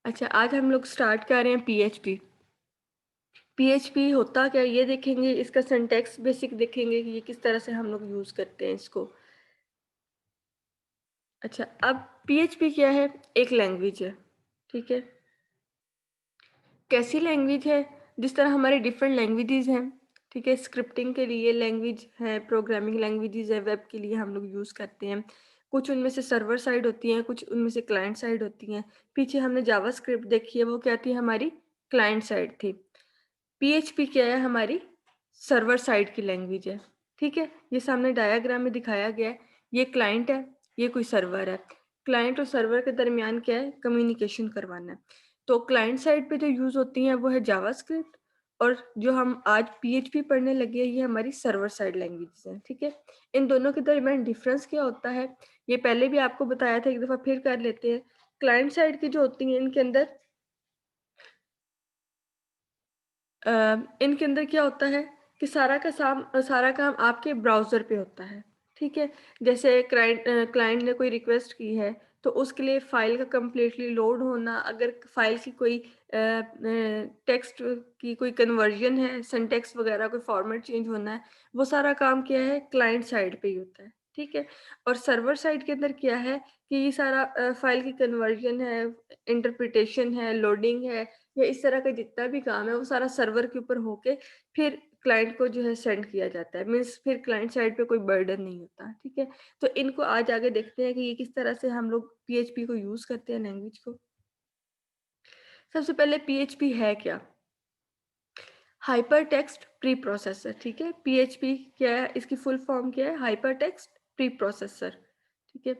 अच्छा, आज हम लोग स्टार्ट कर रहे हैं पीएचपी। पीएचपी होता क्या है ये देखेंगे, इसका सिंटैक्स बेसिक देखेंगे कि ये किस तरह से हम लोग यूज़ करते हैं इसको। अच्छा, अब पीएचपी क्या है? एक लैंग्वेज है, ठीक है? कैसी लैंग्वेज है? जिस तरह हमारे डिफरेंट लैंग्वेजेज़ हैं, ठीक है? स्क्रिप्टिंग के लिए लैंग्वेज है, प्रोग्रामिंग लैंग्वेजेज़ है, वेब के लिए हम लोग यूज़ करते हैं। कुछ उनमें से सर्वर साइड होती हैं, कुछ उनमें से क्लाइंट साइड होती हैं। पीछे हमने जावास्क्रिप्ट देखी है, वो क्या थी? हमारी क्लाइंट साइड थी। पीएचपी क्या है? हमारी सर्वर साइड की लैंग्वेज है, ठीक है? ये सामने डायग्राम में दिखाया गया है, ये क्लाइंट है, ये कोई सर्वर है। क्लाइंट और सर्वर के दरमियान क्या है? कम्युनिकेशन करवाना है। तो क्लाइंट साइड पे जो यूज़ होती हैं वो है जावास्क्रिप्ट, और जो हम आज पीएचपी पढ़ने लगे हैं ये हमारी सर्वर साइड लैंग्वेजेस हैं, ठीक है? इन दोनों के दरमियान डिफरेंस क्या होता है? ये पहले भी आपको बताया था, एक दफ़ा फिर कर लेते हैं। क्लाइंट साइड की जो होती हैं अ, इनके अंदर क्या होता है कि सारा काम आपके ब्राउज़र पे होता है, ठीक है? जैसे क्लाइंट ने कोई रिक्वेस्ट की है, तो उसके लिए फ़ाइल का कंप्लीटली लोड होना, अगर फ़ाइल की कोई टेक्स्ट की कोई कन्वर्जन है, सिंटैक्स वगैरह कोई फॉर्मेट चेंज होना है, वो सारा काम क्या है? क्लाइंट साइड पे ही होता है, ठीक है? और सर्वर साइड के अंदर क्या है कि ये सारा फ़ाइल की कन्वर्जन है, इंटरप्रिटेशन है, लोडिंग है, या इस तरह का जितना भी काम है वो सारा सर्वर के ऊपर होके फिर क्लाइंट को जो है सेंड किया जाता है। मीन्स फिर क्लाइंट साइड पे कोई बर्डन नहीं होता, ठीक है? तो इनको आज आगे देखते हैं कि ये किस तरह से हम लोग पीएचपी को यूज़ करते हैं लैंग्वेज को। सबसे पहले पीएचपी है क्या? हाइपर टेक्स्ट प्री प्रोसेसर, ठीक है? पीएचपी क्या है? इसकी फुल फॉर्म क्या है? हाइपर टेक्स्ट प्री प्रोसेसर, ठीक है?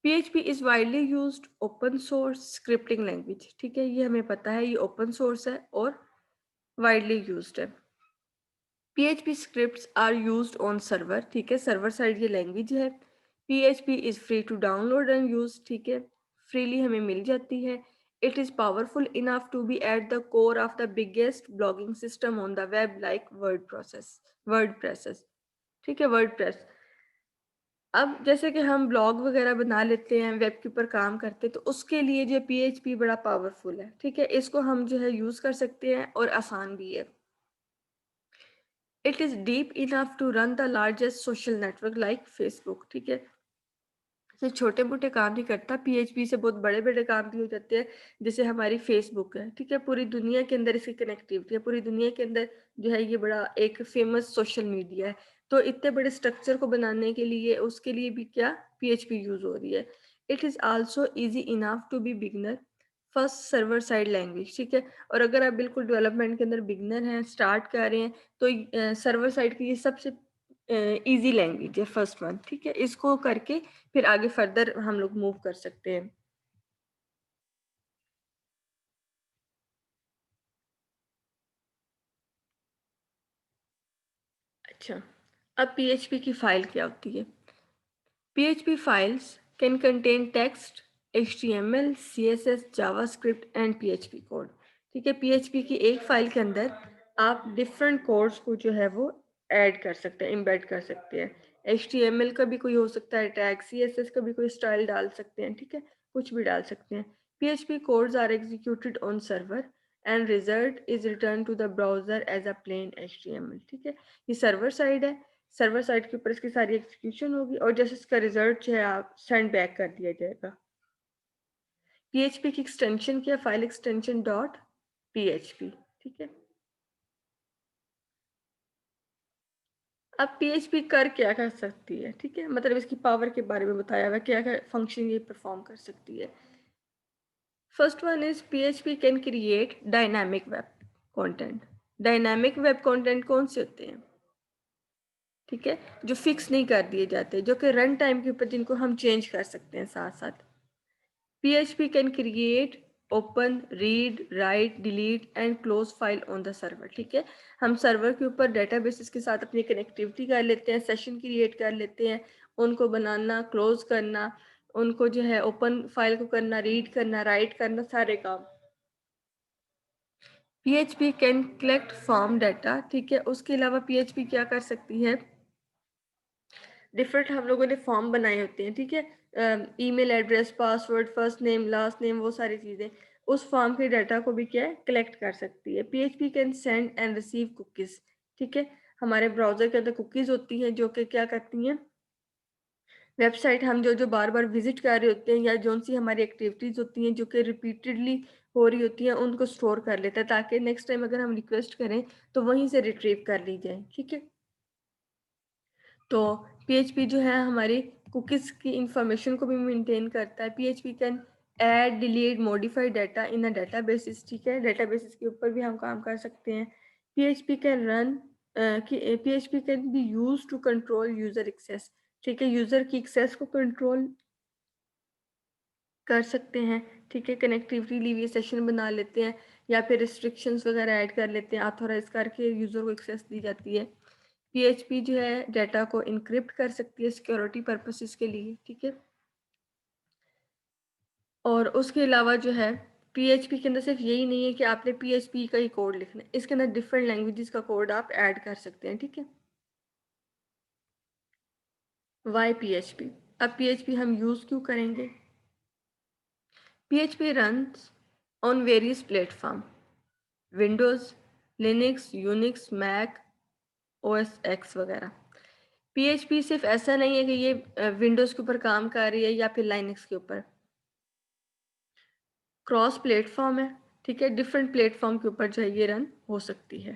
PHP is widely used open source scripting language, ठीक है? ये हमें पता है, ये ओपन सोर्स है और वाइडली यूज्ड है। PHP scripts are used on server, ठीक है? सर्वर साइड ये लैंग्वेज है। PHP is free to download and use, ठीक है? फ्रीली हमें मिल जाती है। It is powerful enough to be at the core of the biggest blogging system on the web like WordPresses, ठीक है? वर्डप्रेस। अब जैसे कि हम ब्लॉग वगैरह बना लेते हैं, वेब के ऊपर काम करते हैं, तो उसके लिए जो पीएचपी बड़ा पावरफुल है, ठीक है? इसको हम जो है यूज़ कर सकते हैं और आसान भी है। It is deep enough to run the largest social network like Facebook, ठीक है? सिर्फ छोटे-मोटे काम नहीं करता, पीएचपी से बहुत बड़े-बड़े काम भी हो जाते हैं, जैसे हमारी फेसबुक है, ठीक है? पूरी दुनिया के अंदर इसकी कनेक्टिविटी है, पूरी दुनिया के अंदर जो है ये बड़ा एक फेमस सोशल मीडिया है। तो इतने बड़े स्ट्रक्चर को बनाने के लिए उसके लिए भी क्या पीएचपी यूज़ हो रही है। It is also easy enough to be beginner first server side language, ठीक है? और अगर आप बिल्कुल डेवलपमेंट के अंदर बिगिनर हैं, स्टार्ट कर रहे हैं, तो सर्वर साइड की ये सबसे ईज़ी लैंग्वेज है फर्स्ट वन, ठीक है? इसको करके फिर आगे फर्दर हम लोग मूव कर सकते हैं। अच्छा, अब पीएचपी की फ़ाइल क्या होती है? PHP files can contain text, HTML, CSS, JavaScript and PHP code, ठीक है? पीएचपी की एक फ़ाइल के अंदर आप डिफरेंट कोड्स को जो है वो ऐड कर सकते हैं, एम्बेड कर सकते हैं। एचटीएमएल का भी कोई हो सकता है टैग, सीएसएस का भी कोई स्टाइल डाल सकते हैं, ठीक है? कुछ भी डाल सकते हैं। PHP codes are executed on server and result is return to the browser as a plain HTML, ठीक है? ये सर्वर साइड है, सर्वर साइड के ऊपर इसकी सारी एग्जीक्यूशन होगी और जैसे इसका रिजल्ट जो है आप सेंड बैक कर दिया जाएगा। पीएचपी की एक्सटेंशन क्या है? फाइल एक्सटेंशन डॉट पीएचपी, ठीक है? अब पीएचपी कर क्या कर सकती है, ठीक है? मतलब इसकी पावर के बारे में बताया हुआ है, क्या क्या फंक्शन ये परफॉर्म कर सकती है। First one is PHP can create dynamic web content. Dynamic web content कौन से होते हैं, ठीक है? जो फिक्स नहीं कर दिए जाते, जो कि रन टाइम के ऊपर जिनको हम चेंज कर सकते हैं साथ साथ। PHP can create, open, read, write, delete and close file on the server, ठीक है? हम सर्वर के ऊपर डेटाबेसेस के साथ अपनी कनेक्टिविटी कर लेते हैं, सेशन क्रिएट कर लेते हैं, उनको बनाना, क्लोज करना, उनको जो है ओपन फाइल को करना, रीड करना, राइट करना, सारे काम। PHP can collect form data, ठीक है? उसके अलावा PHP क्या कर सकती है? डिफरेंट हम लोगों ने फॉर्म बनाए होते हैं, ठीक है? Email address, password, first name, last name, वो सारी चीज़ें उस फॉर्म के डाटा को भी क्या है कलेक्ट कर सकती है। PHP can send and receive cookies, ठीक है। हमारे ब्राउज़र के अंदर कुकीज़ होती हैं जो कि क्या करती हैं, वेबसाइट हम जो जो बार बार विजिट कर रहे होते हैं या जो सी हमारी एक्टिविटीज़ होती हैं जो कि रिपीटेडली हो रही होती हैं उनको स्टोर कर लेता है ताकि नेक्स्ट टाइम अगर हम रिक्वेस्ट करें तो वहीं से रिट्रीव कर ली जाए, ठीक है। तो पीएचपी जो है हमारी कुकीज़ की इंफॉर्मेशन को भी मेंटेन करता है। PHP can add, delete, modify data in a databases, ठीक है। डेटाबेसिस के ऊपर भी हम काम कर सकते हैं। PHP can run PHP can be used to control user access, ठीक है। यूज़र की एक्सेस को कंट्रोल कर सकते हैं, ठीक है। कनेक्टिविटी लिए सेशन बना लेते हैं या फिर रिस्ट्रिक्शंस वगैरह ऐड कर लेते हैं, ऑथोराइज करके यूज़र को एक्सेस दी जाती है। पीएचपी जो है डाटा को इनक्रिप्ट कर सकती है सिक्योरिटी पर्पसेस के लिए, ठीक है। और उसके अलावा जो है पीएचपी के अंदर सिर्फ यही नहीं है कि आपने पीएचपी का ही कोड लिखना है, इसके अंदर डिफरेंट लैंग्वेजेस का कोड आप ऐड कर सकते हैं, ठीक है। वाई पीएचपी, अब पीएचपी हम यूज़ क्यों करेंगे? PHP runs on various platform, Windows, Linux, Unix, Mac, OS X वगैरह। पीएचपी सिर्फ ऐसा नहीं है कि ये विंडोज़ के ऊपर काम कर रही है या फिर लाइनक्स के ऊपर, क्रॉस प्लेटफॉर्म है, ठीक है। डिफरेंट प्लेटफॉर्म के ऊपर जो है ये रन हो सकती है।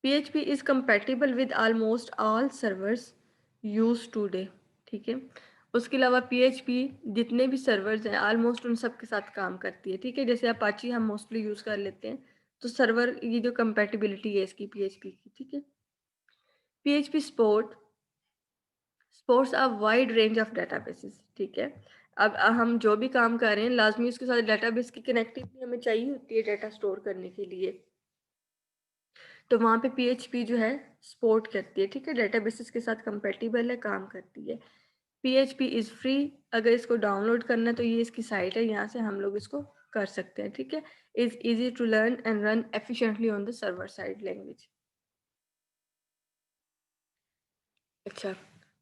PHP is compatible with almost all servers use today, ठीक है। उसके अलावा पीएचपी जितने भी सर्वर्स हैं ऑलमोस्ट उन सब के साथ काम करती है, ठीक है। जैसे अपाची हम मोस्टली यूज़ कर लेते हैं तो सर्वर ये जो कंपैटिबिलिटी है इसकी पीएचपी की, ठीक है। PHP supports a wide range of databases, ठीक है। अब हम जो भी काम कर रहे हैं लाजमी उसके साथ डेटाबेस की कनेक्टिविटी हमें चाहिए होती है डाटा स्टोर करने के लिए, तो वहाँ पे पीएचपी जो है सपोर्ट करती है, ठीक है। डेटाबेसेस के साथ कंपेटिबल है, काम करती है। पीएचपी इज़ फ्री, अगर इसको डाउनलोड करना है तो ये इसकी साइट है, यहाँ से हम लोग इसको कर सकते हैं, ठीक है। Is easy to learn and run efficiently on the server side language. अच्छा,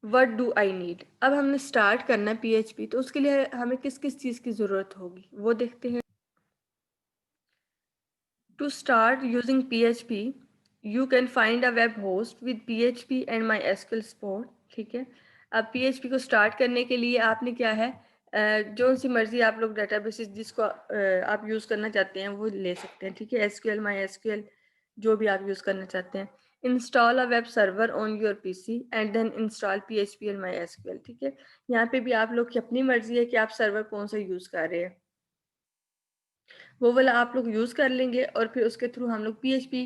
व्हाट डू आई नीड, अब हमने स्टार्ट करना है पीएचपी तो उसके लिए हमें किस किस चीज़ की ज़रूरत होगी वो देखते हैं। To start using PHP, you can find a web host with PHP and MySQL support, ठीक है। अब PHP को स्टार्ट करने के लिए आपने क्या है जो सी मर्जी आप लोग डेटाबेसेस जिसको आप यूज़ करना चाहते हैं वो ले सकते हैं, ठीक है। SQL, MySQL जो भी आप यूज़ करना चाहते हैं। Install a web server on your PC and then install PHP and MySQL, ठीक है। यहाँ पे भी आप लोग की अपनी मर्जी है कि आप सर्वर कौन सा यूज़ कर रहे हैं, वो वाला आप लोग यूज़ कर लेंगे और फिर उसके थ्रू हम लोग पीएचपी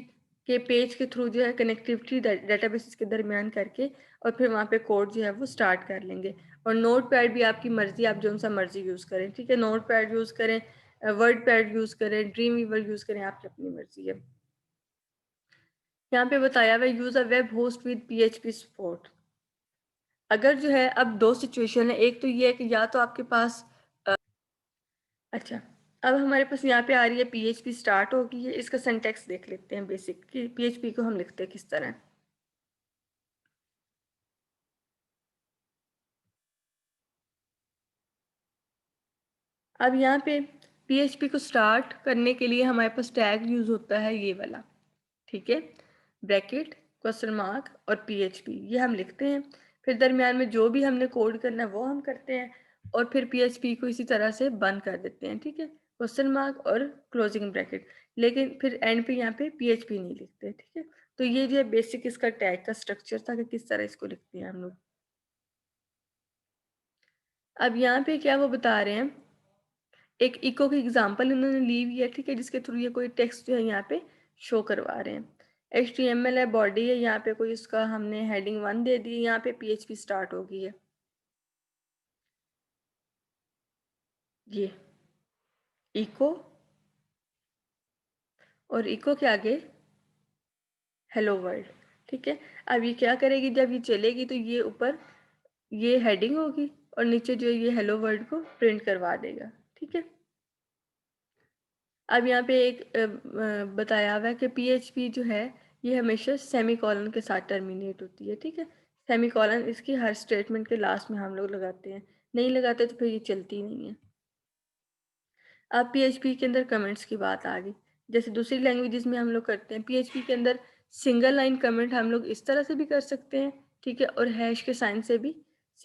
के पेज के थ्रू जो है कनेक्टिविटी डेटाबेसेस के दरमियान करके और फिर वहाँ पे कोड जो है वो स्टार्ट कर लेंगे। और नोट पैड भी आपकी मर्ज़ी, आप जो सा मर्ज़ी यूज़ करें, ठीक है। नोट पैड यूज़ करें, वर्ड पैड यूज़ करें, ड्रीम वीवर यूज़ करें, आपकी अपनी मर्ज़ी है। यहाँ पे बताया हुआ use a web host with PHP support. अगर जो है अब दो सिचुएशन है, एक तो ये है कि या तो आपके पास अच्छा, अब हमारे पास यहाँ पे आ रही है पीएचपी स्टार्ट हो गई है, इसका सिंटैक्स देख लेते हैं बेसिक कि पीएचपी को हम लिखते हैं किस तरह। अब यहाँ पे पीएचपी को स्टार्ट करने के लिए हमारे पास टैग यूज़ होता है ये वाला, ठीक है। ब्रैकेट, क्वेश्चन मार्क और पीएचपी ये हम लिखते हैं, फिर दरमियान में जो भी हमने कोड करना है वो हम करते हैं और फिर पीएचपी को इसी तरह से बंद कर देते हैं, ठीक है। क्वेश्चन मार्क और क्लोजिंग ब्रैकेट, लेकिन फिर एंड पे यहाँ पे पीएचपी नहीं लिखते, ठीक है। तो ये जो है बेसिक इसका टैग का स्ट्रक्चर था कि किस तरह इसको लिखते हैं हम लोग। अब यहाँ पे क्या वो बता रहे हैं, एक इको की एग्जांपल इन्होंने ली हुई है, ठीक है, जिसके थ्रू ये कोई टेक्स्ट जो है यहाँ पे शो करवा रहे हैं। HTML है, बॉडी है, यहाँ पे कोई इसका हमने हेडिंग 1 दे दी, यहाँ पे PHP स्टार्ट हो गई है। ये इको और इको के आगे हेलो वर्ल्ड, ठीक है। अब ये क्या करेगी, जब ये चलेगी तो ये ऊपर ये हेडिंग होगी और नीचे जो ये हेलो वर्ल्ड को प्रिंट करवा देगा, ठीक है। अब यहाँ पे एक बताया हुआ है कि पीएचपी जो है ये हमेशा सेमी कॉलन के साथ टर्मिनेट होती है, ठीक है। सेमीकोलन इसकी हर स्टेटमेंट के लास्ट में हम लोग लगाते हैं, नहीं लगाते तो फिर ये चलती नहीं है। अब पीएचपी के अंदर कमेंट्स की बात आ गई, जैसे दूसरी लैंग्वेजेस में हम लोग करते हैं। पीएचपी के अंदर सिंगल लाइन कमेंट हम लोग इस तरह से भी कर सकते हैं, ठीक है, और हैश के साइन से भी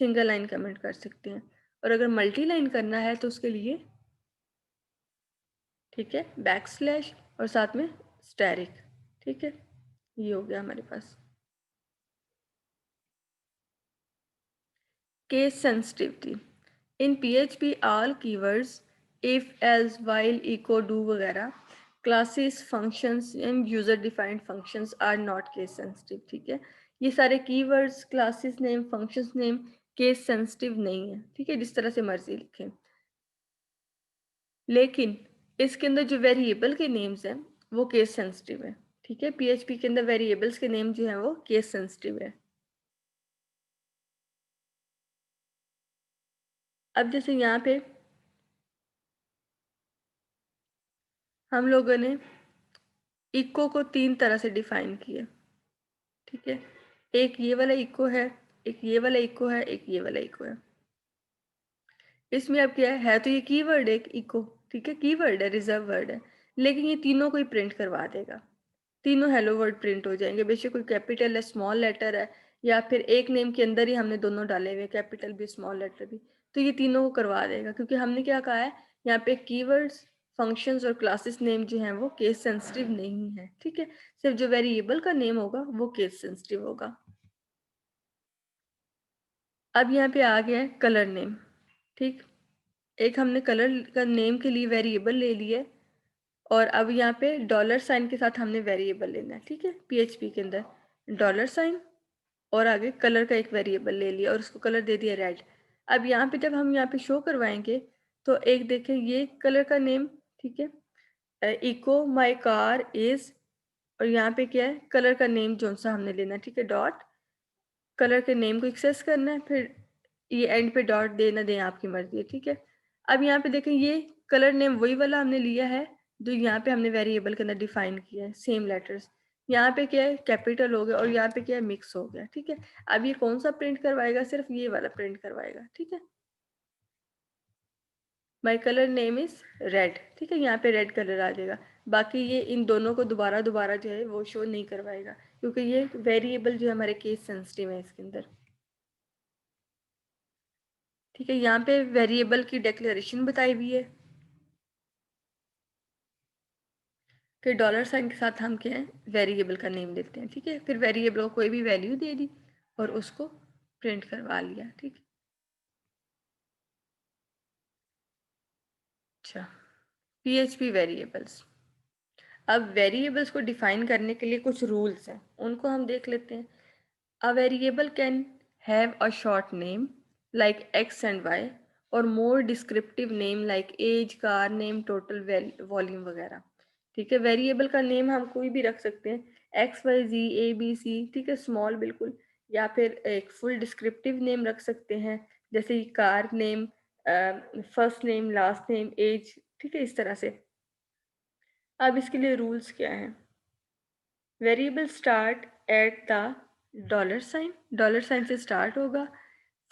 सिंगल लाइन कमेंट कर सकते हैं। और अगर मल्टी लाइन करना है तो उसके लिए, ठीक है, बैक स्लैश और साथ में स्टैरिक, ठीक है, ये हो गया हमारे पास। Case sensitivity in PHP all keywords if else while echo do वगैरह classes functions and user defined functions are not case sensitive, ठीक है। ये सारे keywords, classes name, functions name case sensitive नहीं है, ठीक है, जिस तरह से मर्जी लिखें। लेकिन इसके अंदर जो वेरिएबल के नेम्स हैं वो केस सेंसिटिव है, ठीक है। पीएचपी के अंदर वेरिएबल्स के नेम जो हैं वो केस सेंसिटिव है। अब जैसे यहाँ पे हम लोगों ने इको को 3 तरह से डिफाइन किया, ठीक है। एक ये वाला इको है, एक ये वाला इको है, एक ये वाला इको है। इसमें अब क्या है तो ये कीवर्ड है एक इको, ठीक है, कीवर्ड है, रिजर्व वर्ड है, लेकिन ये तीनों को ही प्रिंट करवा देगा। तीनों हेलो वर्ड प्रिंट हो जाएंगे, बेशक कोई कैपिटल है, स्मॉल लेटर है, या फिर एक नेम के अंदर ही हमने दोनों डाले हुए, कैपिटल भी स्मॉल लेटर भी, तो ये तीनों को करवा देगा, क्योंकि हमने क्या कहा है यहाँ पे कीवर्ड्स, फंक्शंस और क्लासेस नेम जो हैं वो केस सेंसिटिव नहीं है, ठीक है। सिर्फ जो वेरिएबल का नेम होगा वो केस सेंसिटिव होगा। अब यहाँ पे आ गया है कलर नेम, ठीक। एक हमने कलर का नेम के लिए वेरिएबल ले लिया, और अब यहाँ पे डॉलर साइन के साथ हमने वेरिएबल लेना है, ठीक है। पीएचपी के अंदर डॉलर साइन और आगे कलर का एक वेरिएबल ले लिया और उसको कलर दे दिया रेड। अब यहाँ पे जब हम यहाँ पे शो करवाएंगे तो एक देखें ये कलर का नेम, ठीक है, इको माई कार इज, और यहाँ पे क्या है कलर का नेम जो सा हमने लेना है, ठीक है, डॉट कलर के नेम को एक्सेस करना है, फिर ये एंड पे डॉट देना दें आपकी मर्जी है, ठीक है। अब यहाँ पे देखें ये कलर नेम वही वाला हमने लिया है जो यहाँ पे हमने वेरिएबल के अंदर डिफाइन किया है, सेम लेटर्स। यहाँ पे क्या है कैपिटल हो गया और यहाँ पे क्या है मिक्स हो गया, ठीक है। अब ये कौन सा प्रिंट करवाएगा, सिर्फ ये वाला प्रिंट करवाएगा, ठीक है। माई कलर नेम इज रेड, ठीक है, यहाँ पे रेड कलर आ जाएगा। बाकी ये इन दोनों को दोबारा दोबारा जो है वो शो नहीं करवाएगा, क्योंकि ये वेरिएबल जो है हमारे केस सेंसिटिव है इसके अंदर, ठीक है। यहाँ पे वेरिएबल की डिक्लेरेशन बताई हुई है कि डॉलर साइन के साथ हम क्या है वेरिएबल का नेम देते हैं, ठीक है। फिर वेरिएबल को कोई भी वैल्यू दे दी और उसको प्रिंट करवा लिया, ठीक है। अच्छा, पीएचपी वेरिएबल्स। अब वेरिएबल्स को डिफाइन करने के लिए कुछ रूल्स हैं, उनको हम देख लेते हैं। A variable can have a short name like X and Y or more descriptive name like age, car name, total volume वगैरह, ठीक है। वेरिएबल का नेम हम कोई भी रख सकते हैं, X Y G A B C, ठीक है, स्मॉल बिल्कुल, या फिर एक फुल डिस्क्रिप्टिव नेम रख सकते हैं, जैसे car name, first name, last name, age, ठीक है, इस तरह से। अब इसके लिए रूल्स क्या हैं। Variable start at the dollar sign से स्टार्ट होगा,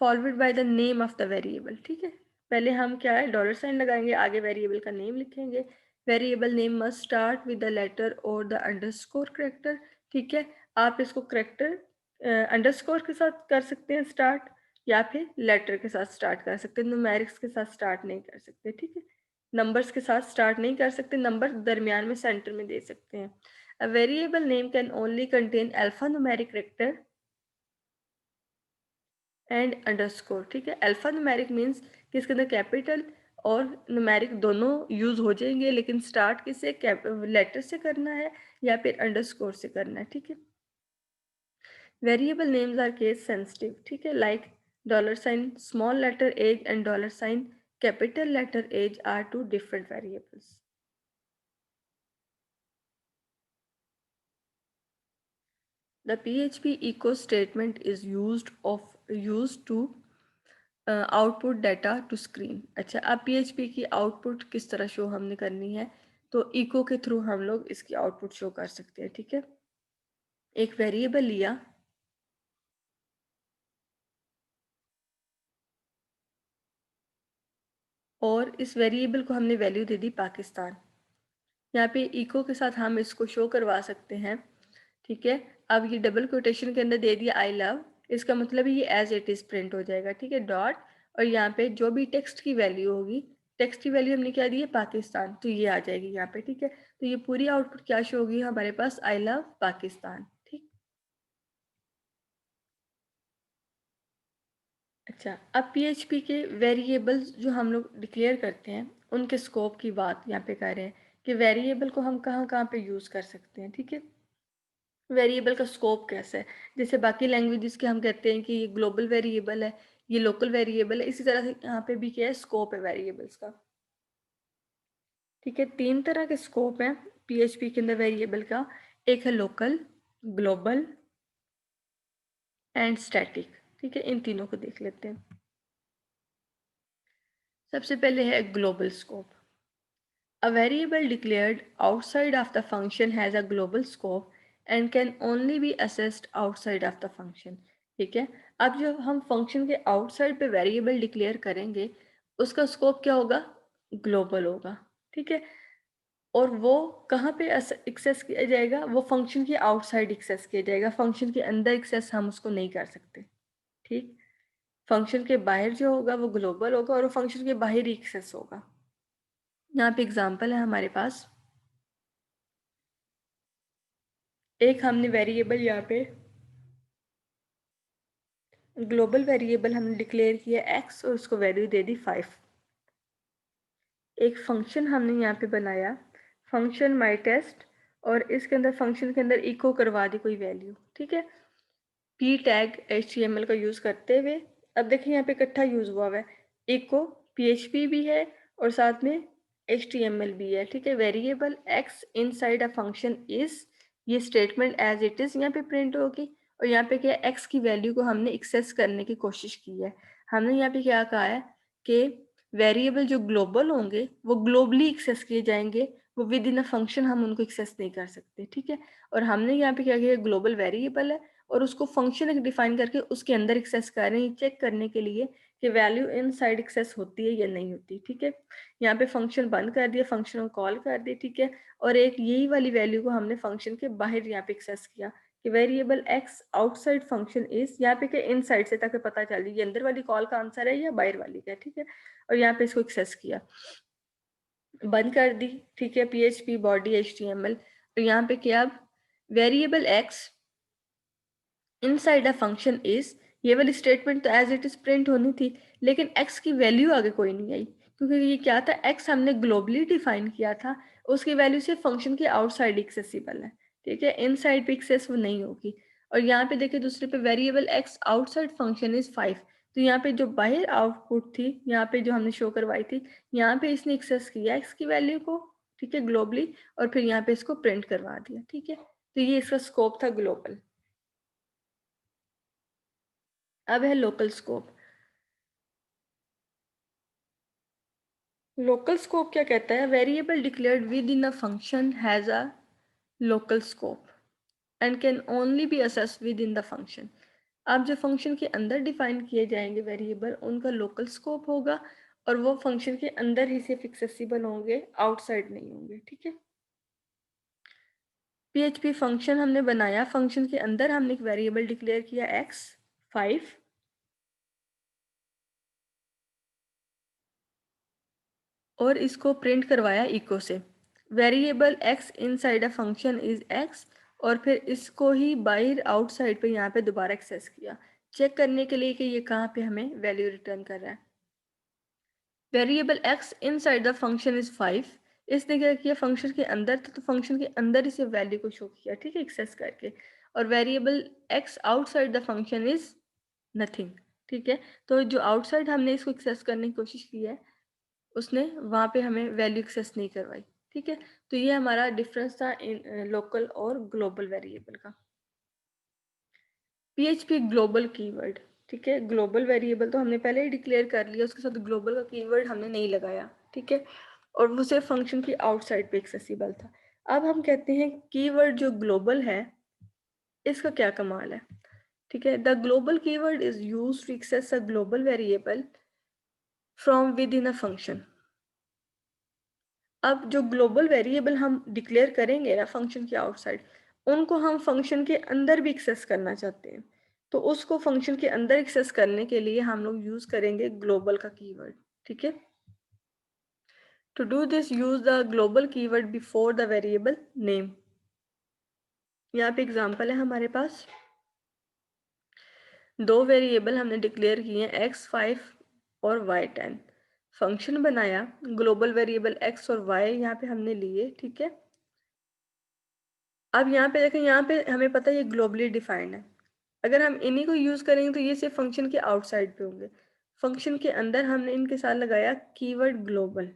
followed by the name of the variable, ठीक है। पहले हम क्या है डॉलर साइन लगाएंगे, आगे वेरिएबल का नेम लिखेंगे। Variable name must start with the letter और द अंडरस्कोर करेक्टर, ठीक है। आप इसको करेक्टर अंडरस्कोर के साथ कर सकते हैं स्टार्ट, या फिर लेटर के साथ स्टार्ट कर सकते हैं, न्यूमेरिक्स के साथ स्टार्ट नहीं कर सकते, ठीक है। नंबर्स के साथ स्टार्ट नहीं कर सकते, नंबर दरमियान में सेंटर में दे सकते हैं। A variable name can only contain alphanumeric character and underscore, ठीक है। अल्फान्यूमेरिक मीन्स कि इसके अंदर कैपिटल और न्यूमेरिक दोनों यूज हो जाएंगे, लेकिन स्टार्ट किससे लेटर से करना है या फिर अंडरस्कोर से करना है, ठीक है। Variable names are case sensitive, ठीक है, like dollar sign small letter age and dollar sign capital letter age are two different variables. The PHP echo statement is used to output data to screen. अच्छा, अब PHP की output किस तरह show हमने करनी है, तो इको के थ्रू हम लोग इसकी आउटपुट शो कर सकते हैं, ठीक है। एक वेरिएबल लिया, और इस वेरिएबल को हमने वैल्यू दे दी पाकिस्तान। यहाँ पे इको के साथ हम इसको शो करवा सकते हैं, ठीक है। अब ये डबल कोटेशन के अंदर दे दिया आई लव, इसका मतलब ये एज इट इज प्रिंट हो जाएगा, ठीक है, डॉट, और यहाँ पे जो भी टेक्स्ट की वैल्यू होगी, टेक्स्ट की वैल्यू हमने क्या दी है पाकिस्तान, तो ये आ जाएगी यहाँ पे, ठीक है। तो ये पूरी आउटपुट क्या शो होगी हमारे पास, आई लव पाकिस्तान, ठीक। अच्छा, अब पीएचपी के वेरिएबल्स जो हम लोग डिक्लेयर करते हैं उनके स्कोप की बात यहाँ पे कर रहे हैं कि वेरिएबल को हम कहाँ कहाँ पे यूज़ कर सकते हैं, ठीक है। वेरिएबल का स्कोप कैसा है, जैसे बाकी लैंग्वेजेस के हम कहते हैं कि ये ग्लोबल वेरिएबल है, ये लोकल वेरिएबल है, इसी तरह से यहाँ पे भी क्या है, स्कोप है वेरिएबल्स का, ठीक है। 3 तरह के स्कोप हैं पीएचपी के अंदर वेरिएबल का, एक है लोकल, ग्लोबल एंड स्टैटिक, ठीक है। इन तीनों को देख लेते हैं। सबसे पहले है global scope. A variable declared outside of the function has a global scope and can only be accessed outside of the function, ठीक है। अब जब हम फंक्शन के आउटसाइड पे वेरिएबल डिक्लेयर करेंगे उसका स्कोप क्या होगा, ग्लोबल होगा, ठीक है। और वो कहाँ पे एक्सेस किया जाएगा, वो फंक्शन के आउटसाइड एक्सेस किया जाएगा, फंक्शन के अंदर एक्सेस हम उसको नहीं कर सकते, ठीक। फंक्शन के बाहर जो होगा वो ग्लोबल होगा और वो फंक्शन के बाहर ही एक्सेस होगा। यहाँ पे एग्जांपल है हमारे पास, एक हमने वेरिएबल यहाँ पे ग्लोबल वेरिएबल हमने डिक्लेयर किया x और उसको वैल्यू दे दी 5। एक फंक्शन हमने यहाँ पे बनाया फंक्शन माई टेस्ट और इसके अंदर फंक्शन के अंदर इको करवा दी कोई वैल्यू, ठीक है, p टैग HTML का यूज़ करते हुए। अब देखिए यहाँ पे इकट्ठा यूज़ हुआ है, इको PHP भी है और साथ में HTML भी है, ठीक है। Variable x inside a function is, ये स्टेटमेंट एज इट इज़ यहाँ पे प्रिंट होगी और यहाँ पे क्या x की वैल्यू को हमने एक्सेस करने की कोशिश की है। हमने यहाँ पे क्या कहा है कि वेरिएबल जो ग्लोबल होंगे वो ग्लोबली एक्सेस किए जाएंगे, वो विद इन अ फंक्शन हम उनको एक्सेस नहीं कर सकते, ठीक है। और हमने यहाँ पे क्या किया, ग्लोबल वेरिएबल है और उसको फंक्शन एक डिफाइन करके उसके अंदर एक्सेस कर रहे हैं चेक करने के लिए कि वैल्यू इन साइड एक्सेस होती है या नहीं होती, ठीक है। यहाँ पे फंक्शन बंद कर दिया, फंक्शन को कॉल कर दिया, ठीक है। और एक यही वाली वैल्यू को हमने फंक्शन के बाहर यहाँ पे एक्सेस किया कि variable x outside function is, यहाँ पे क्या इन साइड से, ताकि पता चल जाए ये अंदर वाली कॉल का आंसर है या बाहर वाली का, ठीक है। और यहाँ पे इसको एक्सेस किया, बंद कर दी, ठीक है, PHP बॉडी HTML। तो यहाँ पे क्या, अब variable x inside a function is, ये वाली स्टेटमेंट तो एज इट इज प्रिंट होनी थी, लेकिन x की वैल्यू आगे कोई नहीं आई क्योंकि ये क्या था, x हमने ग्लोबली डिफाइन किया था, उसकी वैल्यू से फंक्शन के आउटसाइड एक्सेसिबल है, ठीक है, इनसाइड पे एक्सेस वो नहीं होगी। और यहाँ पे देखिए दूसरे पे variable x outside function is 5, तो यहाँ पे जो बाहर आउटपुट थी, यहाँ पे जो हमने शो करवाई थी, यहाँ पे इसने एक्सेस किया x की वैल्यू को, ठीक है, ग्लोबली, और फिर यहाँ पे इसको प्रिंट करवा दिया, ठीक है। तो ये इसका स्कोप था ग्लोबल। अब है लोकल स्कोप। लोकल स्कोप क्या कहता है, variable declared with in a function has a local scope and can only B assessed with in the function. अब जो फंक्शन के अंदर डिफाइन किए जाएंगे वेरिएबल, उनका लोकल स्कोप होगा और वो फंक्शन के अंदर ही सिर्फ एक्सेसिबल होंगे, आउटसाइड नहीं होंगे, ठीक है। PHP फंक्शन हमने बनाया, फंक्शन के अंदर हमने एक वेरिएबल डिक्लेयर किया x 5 और इसको प्रिंट करवाया इको से, variable x inside a function is x, और फिर इसको ही बाहर आउटसाइड पे यहाँ पे दोबारा एक्सेस किया चेक करने के लिए कि ये कहाँ पे हमें वैल्यू रिटर्न कर रहा है। Variable x inside the function is 5, इसने क्या किया, फंक्शन के अंदर था तो फंक्शन के अंदर इसे वैल्यू को शो किया, ठीक है, एक्सेस करके। और variable x outside the function is nothing, ठीक है। तो जो आउटसाइड हमने इसको एक्सेस करने की कोशिश की है उसने वहाँ पे हमें वैल्यू एक्सेस नहीं करवाई, ठीक है। तो ये हमारा डिफरेंस था इन लोकल और ग्लोबल वेरिएबल का। PHP ग्लोबल कीवर्ड, ठीक है, ग्लोबल वेरिएबल तो हमने पहले ही डिक्लेयर कर लिया, उसके साथ ग्लोबल का कीवर्ड हमने नहीं लगाया, ठीक है, और वो सिर्फ फंक्शन की आउटसाइड पे एक्सेसिबल था। अब हम कहते हैं कीवर्ड जो ग्लोबल है इसका क्या कमाल है, ठीक है। The global keyword is used to access a global variable from within a function. अब जो ग्लोबल वेरिएबल हम डिक्लेयर करेंगे ना फंक्शन के आउटसाइड, उनको हम फंक्शन के अंदर भी एक्सेस करना चाहते हैं, तो उसको फंक्शन के अंदर एक्सेस करने के लिए हम लोग यूज करेंगे ग्लोबल का कीवर्ड। ठीक है, to do this use the global keyword before the variable name. यहाँ पे एग्जांपल है हमारे पास, दो वेरिएबल हमने डिक्लेयर किए हैं x5 और y10, फंक्शन बनाया, ग्लोबल वेरिएबल x और y यहाँ पे हमने लिए। ठीक है, अब यहाँ पे देखें, यहाँ पे हमें पता है ये ग्लोबली डिफाइंड है, अगर हम इन्हीं को यूज करेंगे तो ये सिर्फ फंक्शन के आउटसाइड पे होंगे, फंक्शन के अंदर हमने इनके साथ लगाया कीवर्ड ग्लोबल।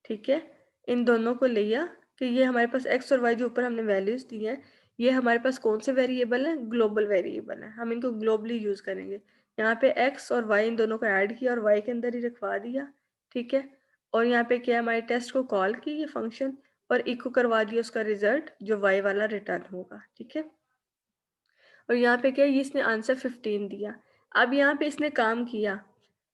ठीक है, इन दोनों को लिया कि ये हमारे पास x और y जो ऊपर हमने वैल्यूज दी हैं, ये हमारे पास कौन से वेरिएबल हैं, ग्लोबल वेरिएबल है, हम इनको ग्लोबली यूज करेंगे। यहाँ पे x और y इन दोनों को ऐड किया और y के अंदर ही रखवा दिया। ठीक है, और यहाँ पे क्या, हमारे टेस्ट को कॉल की ये फंक्शन और इको करवा दिया उसका रिजल्ट जो y वाला रिटर्न होगा। ठीक है, और यहाँ पे क्या, ये इसने आंसर 15 दिया। अब यहाँ पे इसने काम किया,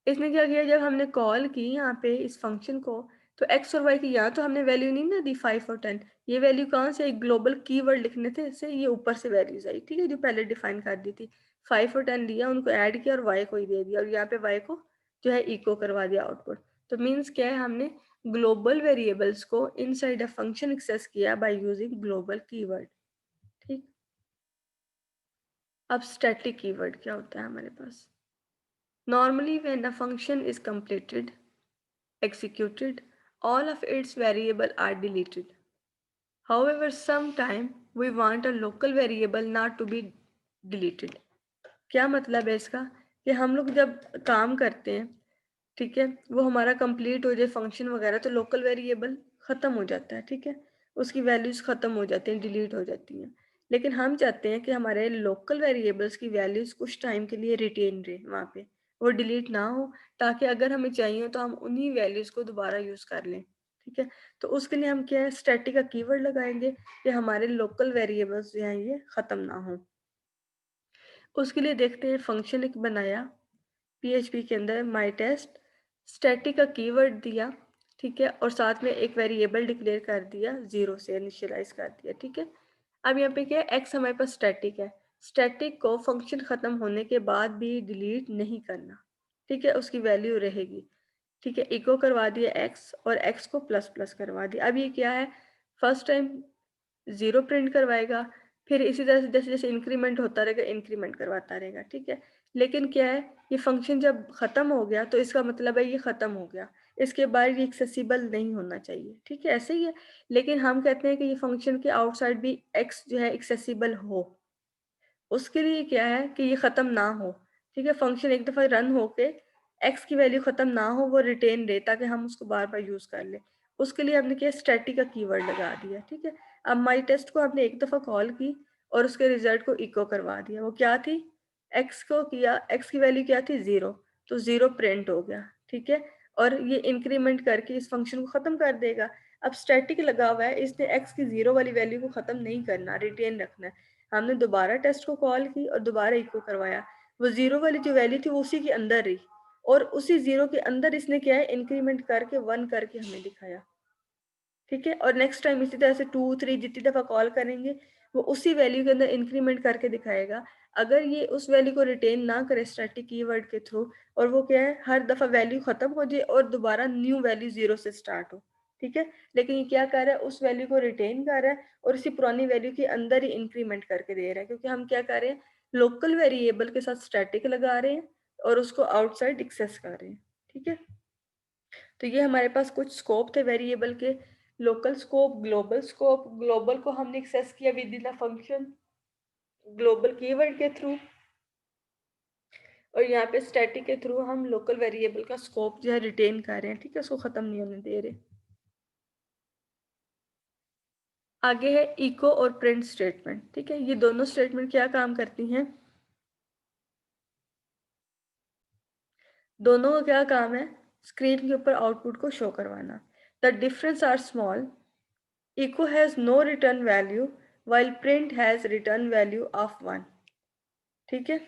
इसने क्या किया, जब हमने कॉल की यहाँ पे इस फंक्शन को, तो x और y की यहाँ तो हमने वैल्यू नहीं ना दी 5 और 10, ये वैल्यू कहाँ से, एक ग्लोबल कीवर्ड लिखने थे इससे ये ऊपर से वैल्यूज आई। ठीक है, जो पहले डिफाइन कर दी थी, 5 और 10 लिया, उनको ऐड किया और y को ही दे दिया, और यहाँ पे y को जो है इको करवा दिया आउटपुट। तो मीन्स क्या है, हमने ग्लोबल वेरिएबल्स को इनसाइड अ फंक्शन एक्सेस किया बाय यूजिंग ग्लोबल कीवर्ड। ठीक, अब स्टैटिक कीवर्ड क्या होता है हमारे पास। Normally when a function is completed, executed, all of its variable are deleted. However, sometime we want a local variable not to be deleted. क्या मतलब है इसका, कि हम लोग जब काम करते हैं, ठीक है, वो हमारा कंप्लीट हो जाए फंक्शन वगैरह, तो लोकल वेरिएबल ख़त्म हो जाता है। ठीक है, उसकी वैल्यूज़ ख़त्म हो जाती हैं, डिलीट हो जाती हैं, लेकिन हम चाहते हैं कि हमारे लोकल वेरिएबल्स की वैल्यूज़ कुछ टाइम के लिए रिटेन रहे वहाँ पे, वो डिलीट ना हो, ताकि अगर हमें चाहिए तो हम उन्हीं वैल्यूज़ को दोबारा यूज़ कर लें। ठीक है, तो उसके लिए हम क्या है, स्टैटिक का कीवर्ड लगाएंगे कि हमारे लोकल वेरिएबल्स जो हैं ये ख़त्म ना हों। उसके लिए देखते हैं, फंक्शन एक बनाया PHP के अंदर माई टेस्ट, स्टैटिक का कीवर्ड दिया। ठीक है, और साथ में एक वेरिएबल डिक्लेयर कर दिया, 0 से इनिशियलाइज कर दिया। ठीक है, अब यहाँ पे क्या है, एक्स हमारे पास स्टैटिक है, स्टैटिक को फंक्शन ख़त्म होने के बाद भी डिलीट नहीं करना। ठीक है, उसकी वैल्यू रहेगी। ठीक है, इको करवा दिया एक्स और एक्स को प्लस प्लस करवा दिया। अब ये क्या है, फर्स्ट टाइम 0 प्रिंट करवाएगा, फिर इसी तरह से जैसे जैसे इंक्रीमेंट होता रहेगा इंक्रीमेंट करवाता रहेगा। ठीक है, लेकिन क्या है, ये फंक्शन जब ख़त्म हो गया तो इसका मतलब है ये ख़त्म हो गया, इसके बाद ये एक्सेसिबल नहीं होना चाहिए। ठीक है, ऐसे ही है, लेकिन हम कहते हैं कि ये फंक्शन के आउटसाइड भी एक्स जो है एक्सेसिबल हो, उसके लिए क्या है कि ये ख़त्म ना हो। ठीक है, फंक्शन एक दफ़ा रन होके एक्स की वैल्यू ख़त्म ना हो, वो रिटेन रहे, ताकि हम उसको बार बार यूज़ कर लें। उसके लिए हमने क्या, स्टैटिक का कीवर्ड लगा दिया। ठीक है, अब माई टेस्ट को हमने एक दफ़ा कॉल की और उसके रिजल्ट को इको करवा दिया। वो क्या थी, एक्स को किया, एक्स की वैल्यू क्या थी, 0, तो 0 प्रिंट हो गया। ठीक है, और ये इंक्रीमेंट करके इस फंक्शन को ख़त्म कर देगा। अब स्टैटिक लगा हुआ है, इसने एक्स की 0 वाली वैल्यू को ख़त्म नहीं करना, रिटेन रखना है। हमने दोबारा टेस्ट को कॉल की और दोबारा इको करवाया, वो 0 वाली जो वैल्यू थी वो उसी के अंदर रही, और उसी 0 के अंदर इसने क्या है, इंक्रीमेंट करके 1 करके हमें दिखाया। ठीक है, और नेक्स्ट टाइम इसी तरह से 2 3 जितनी दफ़ा कॉल करेंगे वो उसी वैल्यू के अंदर इंक्रीमेंट करके दिखाएगा। अगर ये उस वैल्यू को रिटेन ना करे स्टैटिक कीवर्ड के थ्रू, और वो क्या है, हर दफ़ा वैल्यू ख़त्म हो जाए और दोबारा न्यू वैल्यू 0 से स्टार्ट हो। ठीक है, लेकिन ये क्या कर रहा है, उस वैल्यू को रिटेन कर रहा है और इसी पुरानी वैल्यू के अंदर ही इंक्रीमेंट करके दे रहा है, क्योंकि हम क्या कर रहे हैं, लोकल वेरिएबल के साथ स्टैटिक लगा रहे हैं और उसको आउटसाइड एक्सेस कर रहे हैं। ठीक है, तो ये हमारे पास कुछ स्कोप थे वेरिएबल के, local scope, global scope. Global को हमने एक्सेस किया with in the function global keyword के थ्रू, और यहाँ पे स्टैटिक के थ्रू हम लोकल वेरिएबल का स्कोप जो है रिटेन कर रहे हैं। ठीक है, उसको ख़त्म नहीं होने दे रहे। आगे है इको और प्रिंट स्टेटमेंट। ठीक है, ये दोनों स्टेटमेंट क्या काम करती हैं, दोनों का क्या काम है, स्क्रीन के ऊपर आउटपुट को शो करवाना। The difference are small, echo has no return value while print has return value of 1। ठीक है,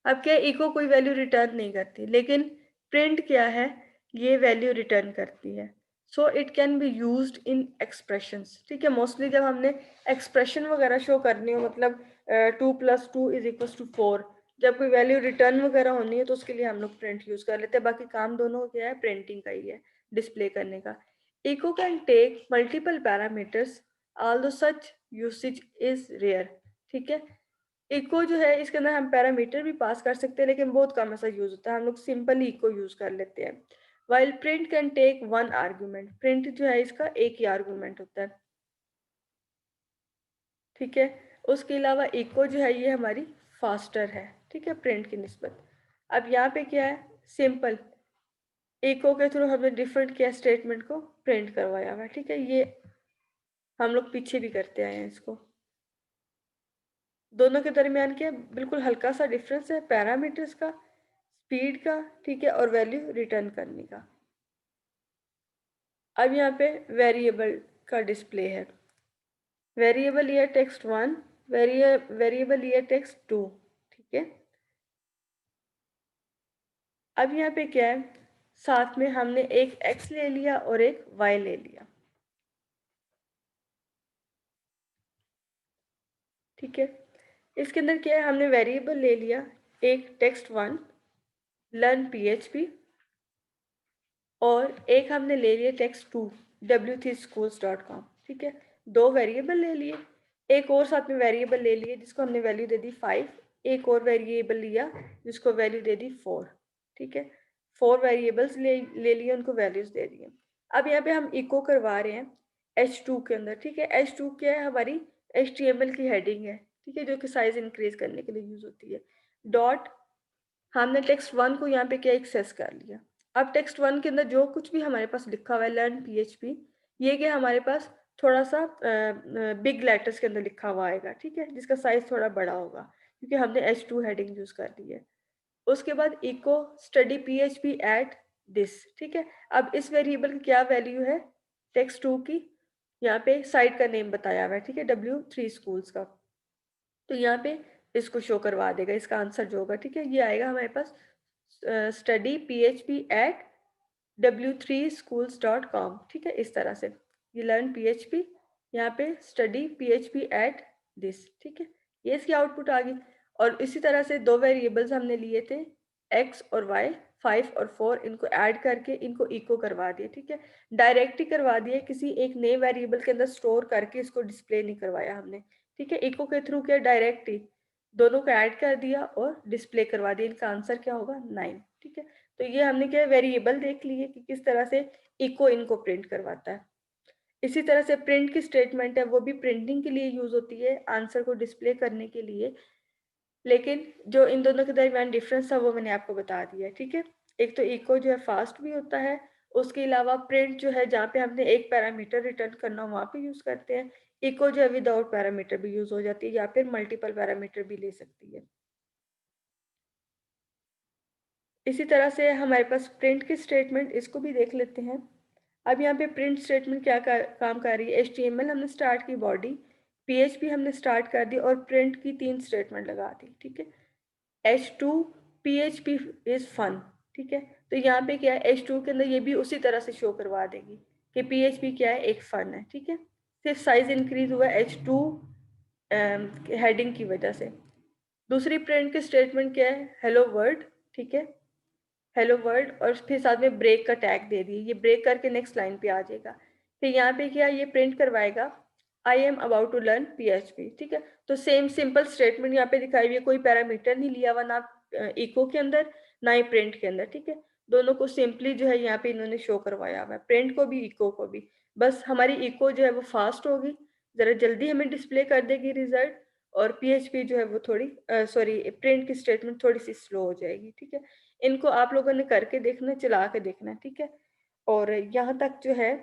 अब क्या, echo कोई वैल्यू रिटर्न नहीं करती, लेकिन print क्या है, ये वैल्यू रिटर्न करती है। So it can be used in expressions, ठीक है। मोस्टली जब हमने एक्सप्रेशन वगैरह शो करनी हो, मतलब 2+2 = 4, जब कोई वैल्यू रिटर्न वगैरह होनी है तो उसके लिए हम लोग प्रिंट यूज़ कर लेते हैं। बाकी काम दोनों क्या है, प्रिंटिंग का ही है, डिस्प्ले करने का। Echo can take multiple parameters although such usage is rare, ठीक है। इको जो है इसके अंदर हम पैरामीटर भी पास कर सकते हैं, लेकिन बहुत कम ऐसा यूज होता है, हम लोग सिंपली इको यूज कर लेते हैं। While print can take 1 argument, print जो है इसका एक ही आर्गुमेंट होता है, ठीक है। उसके अलावा इको जो है ये हमारी फास्टर है, ठीक है, प्रिंट की निस्बत। अब यहाँ पे क्या है, सिंपल इको के थ्रू हमने डिफरेंट किया स्टेटमेंट को प्रिंट करवाया हुआ है, ठीक है। ये हम लोग पीछे भी करते आए हैं इसको। दोनों के दरमियान क्या बिल्कुल हल्का सा डिफरेंस है, पैरामीटर्स का, स्पीड का, ठीक है, और वैल्यू रिटर्न करने का। अब यहाँ पे वेरिएबल का डिस्प्ले है। वेरिएबल ये text1, वेरिएबल ये text2, ठीक है। अब यहाँ पे क्या है, साथ में हमने एक x ले लिया और एक y ले लिया, ठीक है। इसके अंदर क्या है, हमने वेरिएबल ले लिया एक text1 learn PHP, और एक हमने ले लिया text2 w3schools.com, ठीक है। दो वेरिएबल ले लिए, एक और साथ में वेरिएबल ले लिए जिसको हमने वैल्यू दे दी 5, एक और वेरिएबल लिया जिसको वैल्यू दे दी 4, ठीक है। 4 वेरिएबल्स ले लिए, उनको वैल्यूज दे दिए। अब यहाँ पे हम इको करवा रहे हैं h2 के अंदर, ठीक है। h2 क्या है, हमारी HTML की हेडिंग है, ठीक है, जो कि साइज इंक्रीज करने के लिए यूज होती है। डॉट, हमने text1 को यहाँ पे क्या एक्सेस कर लिया। अब text1 के अंदर जो कुछ भी हमारे पास लिखा हुआ है लर्न PHP, ये क्या हमारे पास थोड़ा सा बिग लेटर्स के अंदर लिखा हुआ आएगा, ठीक है, जिसका साइज थोड़ा बड़ा होगा क्योंकि हमने h2 हेडिंग यूज कर दी है। उसके बाद echo study PHP at this, ठीक है। अब इस वेरिएबल की क्या वैल्यू है, text2 की, यहाँ पे साइट का नेम बताया हुआ है, ठीक है, W3 schools का। तो यहाँ पे इसको शो करवा देगा, इसका आंसर जो होगा, ठीक है, ये आएगा हमारे पास स्टडी PHP एट w3schools.com, ठीक है, इस तरह से ये लर्न PHP, यहाँ पे स्टडी PHP एट दिस, ठीक है, ये इसकी आउटपुट आ गई। और इसी तरह से दो वेरिएबल्स हमने लिए थे x और y, 5 और 4, इनको ऐड करके इनको इको करवा दिए, ठीक है। डायरेक्ट ही करवा दिए, किसी एक नए वेरिएबल के अंदर स्टोर करके इसको डिस्प्ले नहीं करवाया हमने, ठीक है। इको के थ्रू क्या डायरेक्ट ही दोनों को ऐड कर दिया और डिस्प्ले करवा दिया, इनका आंसर क्या होगा 9, ठीक है। तो ये हमने क्या वेरिएबल देख लिए कि किस तरह से इको इनको प्रिंट करवाता है। इसी तरह से प्रिंट की स्टेटमेंट है वो भी प्रिंटिंग के लिए यूज होती है, आंसर को डिस्प्ले करने के लिए, लेकिन जो इन दोनों के दरमियान डिफरेंस था वो मैंने आपको बता दिया, ठीक है। एक तो इको जो है फास्ट भी होता है, उसके अलावा प्रिंट जो है जहाँ पे हमने एक पैरामीटर रिटर्न करना हो वहाँ पे यूज करते हैं। इको जो है विदाउट पैरामीटर भी यूज हो जाती है या फिर मल्टीपल पैरामीटर भी ले सकती है। इसी तरह से हमारे पास प्रिंट की स्टेटमेंट, इसको भी देख लेते हैं। अब यहाँ पे प्रिंट स्टेटमेंट क्या काम कर रही है, HTML हमने स्टार्ट की, बॉडी PHP हमने स्टार्ट कर दी और प्रिंट की 3 स्टेटमेंट लगा दी, ठीक है। H2 PHP इज फन, ठीक है। तो यहाँ पे क्या है, H2 के अंदर ये भी उसी तरह से शो करवा देगी कि PHP क्या है, एक फन है, ठीक है। सिर्फ साइज इंक्रीज हुआ H2 हेडिंग की वजह से। दूसरी प्रिंट की स्टेटमेंट क्या है, हेलो वर्ल्ड, ठीक है, हेलो वर्ल्ड, और फिर साथ में ब्रेक का टैग दे दिए, ये ब्रेक करके नेक्स्ट लाइन पे आ जाएगा। फिर यहाँ पे क्या ये प्रिंट करवाएगा I am about to learn PHP, ठीक है। तो सेम सिंपल स्टेटमेंट यहाँ पे दिखाई हुई है, कोई पैरामीटर नहीं लिया हुआ ना इको के अंदर ना ही प्रिंट के अंदर, ठीक है। दोनों को सिंपली जो है यहाँ पे इन्होंने शो करवाया हुआ है, प्रिंट को भी इको को भी। बस हमारी इको जो है वो फास्ट होगी, ज़रा जल्दी हमें डिस्प्ले कर देगी रिजल्ट, और PHP जो है वो थोड़ी सॉरी प्रिंट की स्टेटमेंट थोड़ी सी स्लो हो जाएगी, ठीक है। इनको आप लोगों ने करके देखना, चला के देखना, ठीक है। और यहाँ तक जो है